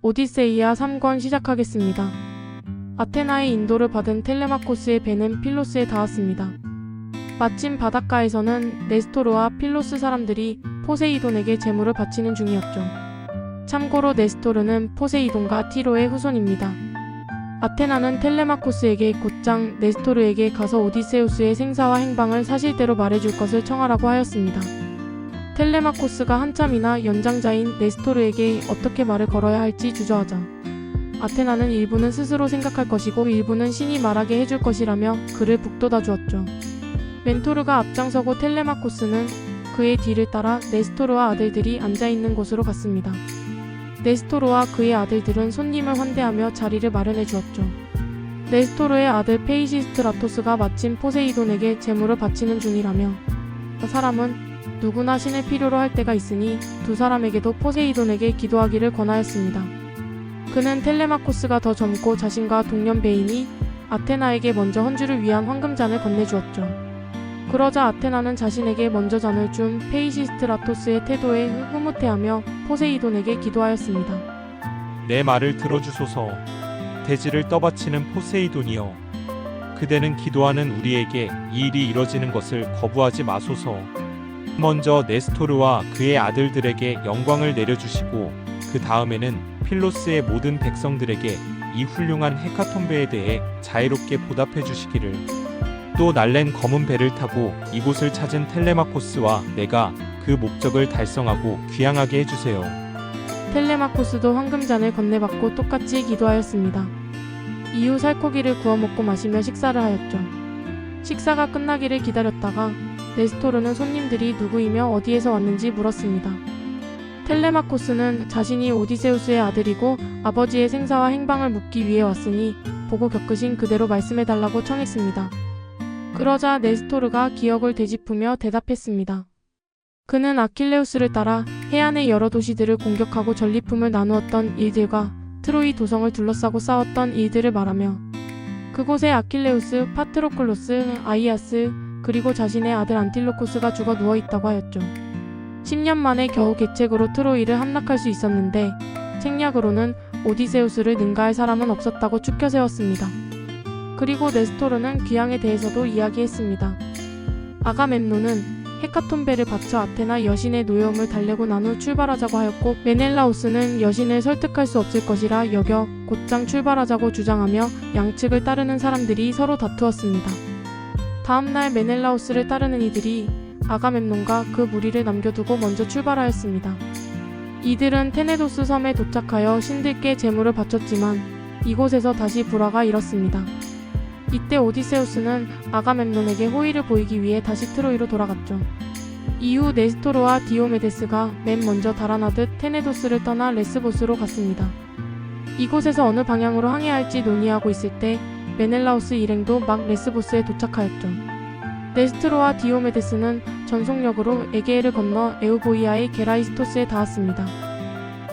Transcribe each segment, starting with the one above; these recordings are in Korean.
오디세이아 3권 시작하겠습니다. 아테나의 인도를 받은 텔레마코스의 배는 필로스에 닿았습니다. 마침 바닷가에서는 네스토르와 필로스 사람들이 포세이돈에게 제물을 바치는 중이었죠. 참고로 네스토르는 포세이돈과 티로의 후손입니다. 아테나는 텔레마코스에게 곧장 네스토르에게 가서 오디세우스의 생사와 행방을 사실대로 말해줄 것을 청하라고 하였습니다. 텔레마코스가 한참이나 연장자인 네스토르에게 어떻게 말을 걸어야 할지 주저하자 아테나는 일부는 스스로 생각할 것이고 일부는 신이 말하게 해줄 것이라며 그를 북돋아 주었죠. 멘토르가 앞장서고 텔레마코스는 그의 뒤를 따라 네스토르와 아들들이 앉아있는 곳으로 갔습니다. 네스토르와 그의 아들들은 손님을 환대하며 자리를 마련해 주었죠. 네스토르의 아들 페이시스트라토스가 마침 포세이돈에게 제물을 바치는 중이라며 사람은 누구나 신을 필요로 할 때가 있으니 두 사람에게도 포세이돈에게 기도하기를 권하였습니다. 그는 텔레마코스가 더 젊고 자신과 동년배이니 아테나에게 먼저 헌주를 위한 황금잔을 건네주었죠. 그러자 아테나는 자신에게 먼저 잔을 준 페이시스트라토스의 태도에 흐뭇해하며 포세이돈에게 기도하였습니다. 내 말을 들어주소서. 대지를 떠받치는 포세이돈이여. 그대는 기도하는 우리에게 이 일이 이뤄지는 것을 거부하지 마소서. 먼저 네스토르와 그의 아들들에게 영광을 내려주시고 그 다음에는 필로스의 모든 백성들에게 이 훌륭한 헤카톤베에 대해 자애롭게 보답해 주시기를. 또 날랜 검은 배를 타고 이곳을 찾은 텔레마코스와 내가 그 목적을 달성하고 귀향하게 해주세요. 텔레마코스도 황금잔을 건네받고 똑같이 기도하였습니다. 이후 살코기를 구워 먹고 마시며 식사를 하였죠. 식사가 끝나기를 기다렸다가 네스토르는 손님들이 누구이며 어디에서 왔는지 물었습니다. 텔레마코스는 자신이 오디세우스의 아들이고 아버지의 생사와 행방을 묻기 위해 왔으니 보고 겪으신 그대로 말씀해달라고 청했습니다. 그러자 네스토르가 기억을 되짚으며 대답했습니다. 그는 아킬레우스를 따라 해안의 여러 도시들을 공격하고 전리품을 나누었던 일들과 트로이 도성을 둘러싸고 싸웠던 일들을 말하며 그곳에 아킬레우스, 파트로클로스, 아이아스, 그리고 자신의 아들 안틸로코스가 죽어 누워있다고 하였죠. 10년 만에 겨우 계책으로 트로이를 함락할 수 있었는데 책략으로는 오디세우스를 능가할 사람은 없었다고 추켜 세웠습니다. 그리고 네스토르는 귀향에 대해서도 이야기했습니다. 아가멤논은 헤카톤베를 바쳐 아테나 여신의 노여움을 달래고 난 후 출발하자고 하였고 메넬라오스는 여신을 설득할 수 없을 것이라 여겨 곧장 출발하자고 주장하며 양측을 따르는 사람들이 서로 다투었습니다. 다음날 메넬라오스를 따르는 이들이 아가멤논과 그 무리를 남겨두고 먼저 출발하였습니다. 이들은 테네도스 섬에 도착하여 신들께 제물을 바쳤지만 이곳에서 다시 불화가 일었습니다. 이때 오디세우스는 아가멤논에게 호의를 보이기 위해 다시 트로이로 돌아갔죠. 이후 네스토르와 디오메데스가 맨 먼저 달아나듯 테네도스를 떠나 레스보스로 갔습니다. 이곳에서 어느 방향으로 항해할지 논의하고 있을 때 메넬라오스 일행도 막 레스보스에 도착하였죠. 네스토르와 디오메데스는 전속력으로 에게해를 건너 에우보이아의 게라이스토스에 닿았습니다.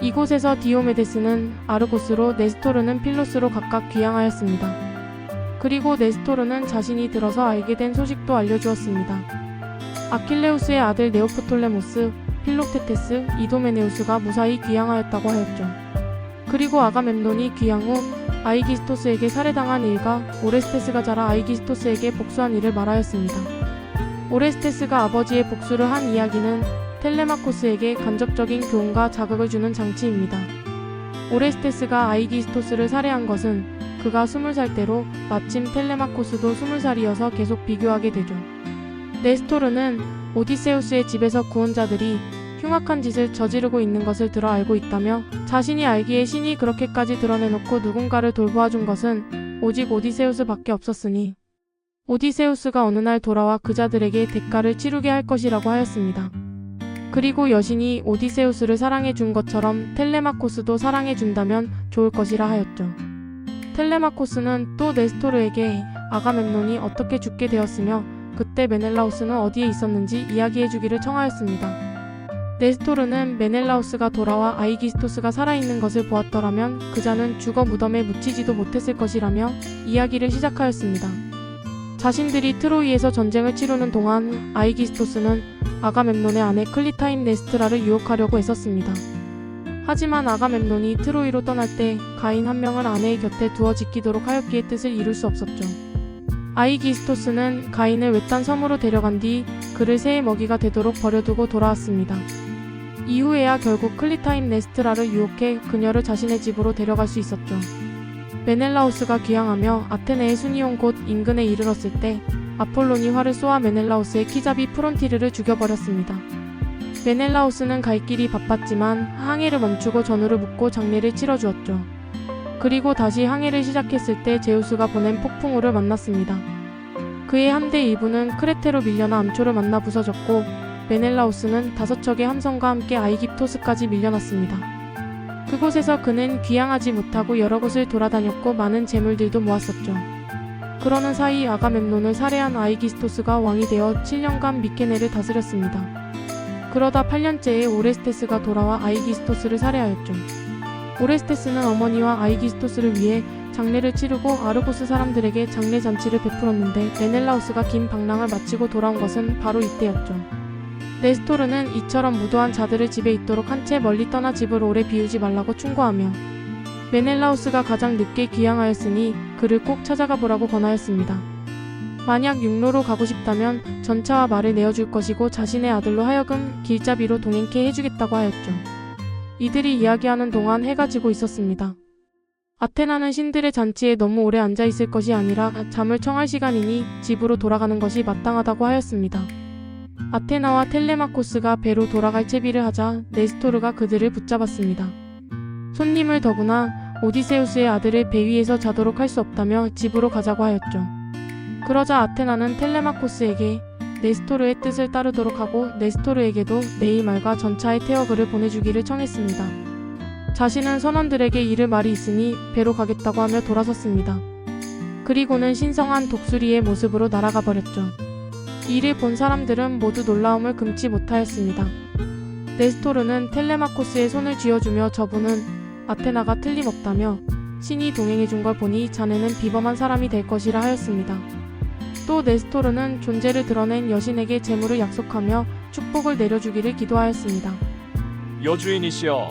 이곳에서 디오메데스는 아르고스로 네스토르는 필로스로 각각 귀향하였습니다. 그리고 네스토르는 자신이 들어서 알게 된 소식도 알려주었습니다. 아킬레우스의 아들 네오프톨레모스, 필록테테스, 이도메네우스가 무사히 귀향하였다고 하였죠. 그리고 아가멤논이 귀향 후 아이기스토스에게 살해당한 일과 오레스테스가 자라 아이기스토스에게 복수한 일을 말하였습니다. 오레스테스가 아버지의 복수를 한 이야기는 텔레마코스에게 간접적인 교훈과 자극을 주는 장치입니다. 오레스테스가 아이기스토스를 살해한 것은 그가 20살 때로 마침 텔레마코스도 20살이어서 계속 비교하게 되죠. 네스토르는 오디세우스의 집에서 구원자들이 흉악한 짓을 저지르고 있는 것을 들어 알고 있다며 자신이 알기에 신이 그렇게까지 드러내놓고 누군가를 돌보아준 것은 오직 오디세우스밖에 없었으니 오디세우스가 어느 날 돌아와 그자들에게 대가를 치르게 할 것이라고 하였습니다. 그리고 여신이 오디세우스를 사랑해준 것처럼 텔레마코스도 사랑해준다면 좋을 것이라 하였죠. 텔레마코스는 또 네스토르에게 아가멤논이 어떻게 죽게 되었으며 그때 메넬라오스는 어디에 있었는지 이야기해주기를 청하였습니다. 네스토르는 메넬라오스가 돌아와 아이기스토스가 살아있는 것을 보았더라면 그자는 죽어 무덤에 묻히지도 못했을 것이라며 이야기를 시작하였습니다. 자신들이 트로이에서 전쟁을 치르는 동안 아이기스토스는 아가멤논의 아내 클리타임네스트라를 유혹하려고 애썼습니다. 하지만 아가멤논이 트로이로 떠날 때 가인 한 명을 아내의 곁에 두어 지키도록 하였기에 뜻을 이룰 수 없었죠. 아이기스토스는 가인을 외딴 섬으로 데려간 뒤 그를 새의 먹이가 되도록 버려두고 돌아왔습니다. 이후에야 결국 클리타임 네스트라를 유혹해 그녀를 자신의 집으로 데려갈 수 있었죠. 메넬라우스가 귀향하며 아테네의 순이온 곳 인근에 이르렀을 때 아폴론이 활을 쏘아 메넬라우스의 키잡이 프론티르를 죽여버렸습니다. 메넬라우스는 갈 길이 바빴지만 항해를 멈추고 전우를 묻고 장례를 치러주었죠. 그리고 다시 항해를 시작했을 때 제우스가 보낸 폭풍우를 만났습니다. 그의 함대 일부는 크레테로 밀려나 암초를 만나 부서졌고 메넬라우스는 5척의 함선과 함께 아이깁토스까지 밀려났습니다. 그곳에서 그는 귀향하지 못하고 여러 곳을 돌아다녔고 많은 재물들도 모았었죠. 그러는 사이 아가멤논을 살해한 아이기스토스가 왕이 되어 7년간 미케네를 다스렸습니다. 그러다 8년째에 오레스테스가 돌아와 아이기스토스를 살해하였죠. 오레스테스는 어머니와 아이기스토스를 위해 장례를 치르고 아르고스 사람들에게 장례 잔치를 베풀었는데 메넬라우스가 긴 방랑을 마치고 돌아온 것은 바로 이때였죠. 네스토르는 이처럼 무도한 자들을 집에 있도록 한 채 멀리 떠나 집을 오래 비우지 말라고 충고하며 메넬라우스가 가장 늦게 귀향하였으니 그를 꼭 찾아가 보라고 권하였습니다. 만약 육로로 가고 싶다면 전차와 말을 내어줄 것이고 자신의 아들로 하여금 길잡이로 동행케 해주겠다고 하였죠. 이들이 이야기하는 동안 해가 지고 있었습니다. 아테나는 신들의 잔치에 너무 오래 앉아있을 것이 아니라 잠을 청할 시간이니 집으로 돌아가는 것이 마땅하다고 하였습니다. 아테나와 텔레마코스가 배로 돌아갈 채비를 하자 네스토르가 그들을 붙잡았습니다. 손님을 더구나 오디세우스의 아들을 배 위에서 자도록 할 수 없다며 집으로 가자고 하였죠. 그러자 아테나는 텔레마코스에게 네스토르의 뜻을 따르도록 하고 네스토르에게도 내일 말과 전차에 태워 그를 보내주기를 청했습니다. 자신은 선원들에게 이를 말이 있으니 배로 가겠다고 하며 돌아섰습니다. 그리고는 신성한 독수리의 모습으로 날아가 버렸죠. 이를 본 사람들은 모두 놀라움을 금치 못하였습니다. 네스토르는 텔레마코스의 손을 쥐어주며 저분은 아테나가 틀림없다며 신이 동행해준 걸 보니 자네는 비범한 사람이 될 것이라 하였습니다. 또 네스토르는 존재를 드러낸 여신에게 재물을 약속하며 축복을 내려주기를 기도하였습니다. 여주인이시여,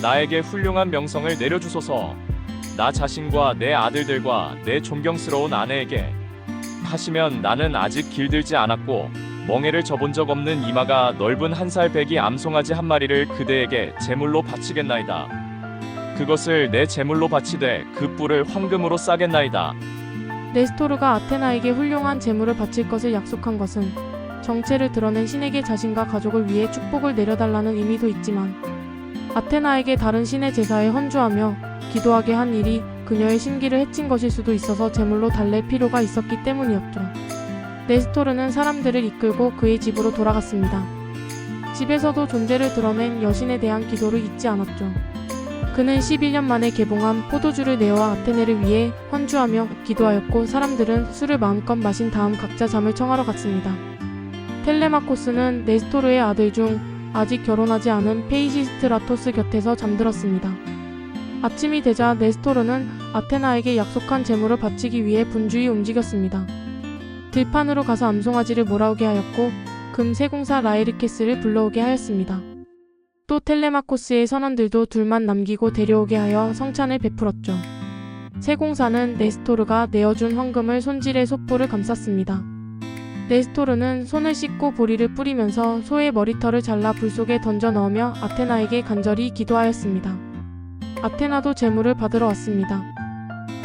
나에게 훌륭한 명성을 내려주소서. 나 자신과 내 아들들과 내 존경스러운 아내에게 하시면 나는 아직 길들지 않았고 멍에를 접은 적 없는 이마가 넓은 한 살 배기 암송아지 한 마리를 그대에게 제물로 바치겠나이다. 그것을 내 제물로 바치되 그 뿔을 황금으로 싸겠나이다. 네스토르가 아테나에게 훌륭한 제물을 바칠 것을 약속한 것은 정체를 드러낸 신에게 자신과 가족을 위해 축복을 내려달라는 의미도 있지만 아테나에게 다른 신의 제사에 헌주하며 기도하게 한 일이 그녀의 심기를 해친 것일 수도 있어서 제물로 달랠 필요가 있었기 때문이었죠. 네스토르는 사람들을 이끌고 그의 집으로 돌아갔습니다. 집에서도 존재를 드러낸 여신에 대한 기도를 잊지 않았죠. 그는 11년 만에 개봉한 포도주를 내어 아테네를 위해 헌주하며 기도하였고 사람들은 술을 마음껏 마신 다음 각자 잠을 청하러 갔습니다. 텔레마코스는 네스토르의 아들 중 아직 결혼하지 않은 페이시스트라토스 곁에서 잠들었습니다. 아침이 되자 네스토르는 아테나에게 약속한 제물을 바치기 위해 분주히 움직였습니다. 들판으로 가서 암송아지를 몰아오게 하였고 금 세공사 라에르케스를 불러오게 하였습니다. 또 텔레마코스의 선원들도 둘만 남기고 데려오게 하여 성찬을 베풀었죠. 세공사는 네스토르가 내어준 황금을 손질해 소포를 감쌌습니다. 네스토르는 손을 씻고 보리를 뿌리면서 소의 머리털을 잘라 불 속에 던져 넣으며 아테나에게 간절히 기도하였습니다. 아테나도 제물을 받으러 왔습니다.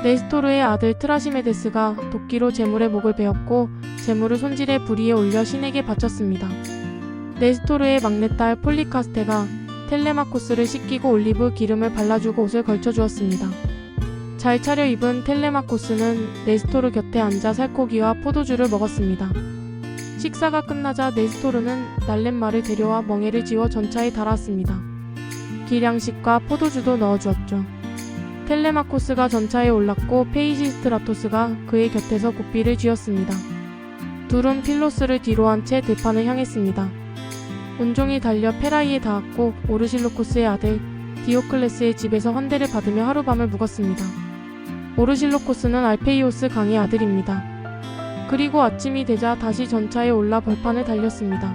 네스토르의 아들 트라시메데스가 도끼로 제물의 목을 베었고 제물을 손질해 불 위에 올려 신에게 바쳤습니다. 네스토르의 막내딸 폴리카스테가 텔레마코스를 씻기고 올리브 기름을 발라주고 옷을 걸쳐주었습니다. 잘 차려입은 텔레마코스는 네스토르 곁에 앉아 살코기와 포도주를 먹었습니다. 식사가 끝나자 네스토르는 날렛말을 데려와 멍에를 지워 전차에 달았습니다. 길양식과 포도주도 넣어주었죠. 텔레마코스가 전차에 올랐고 페이시스트라토스가 그의 곁에서 고삐를 쥐었습니다. 둘은 필로스를 뒤로 한 채 들판을 향했습니다. 온종일 달려 페라이에 닿았고 오르실로코스의 아들 디오클레스의 집에서 헌대를 받으며 하룻밤을 묵었습니다. 오르실로코스는 알페이오스 강의 아들입니다. 그리고 아침이 되자 다시 전차에 올라 벌판을 달렸습니다.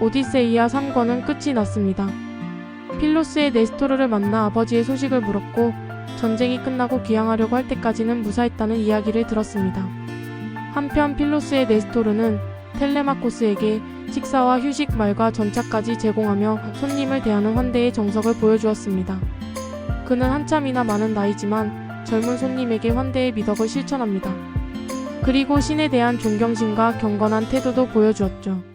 오디세이아 3권은 끝이 났습니다. 필로스의 네스토르를 만나 아버지의 소식을 물었고 전쟁이 끝나고 귀향하려고 할 때까지는 무사했다는 이야기를 들었습니다. 한편 필로스의 네스토르는 텔레마코스에게 식사와 휴식 말과 전차까지 제공하며 손님을 대하는 환대의 정석을 보여주었습니다. 그는 한참이나 많은 나이지만 젊은 손님에게 환대의 미덕을 실천합니다. 그리고 신에 대한 존경심과 경건한 태도도 보여주었죠.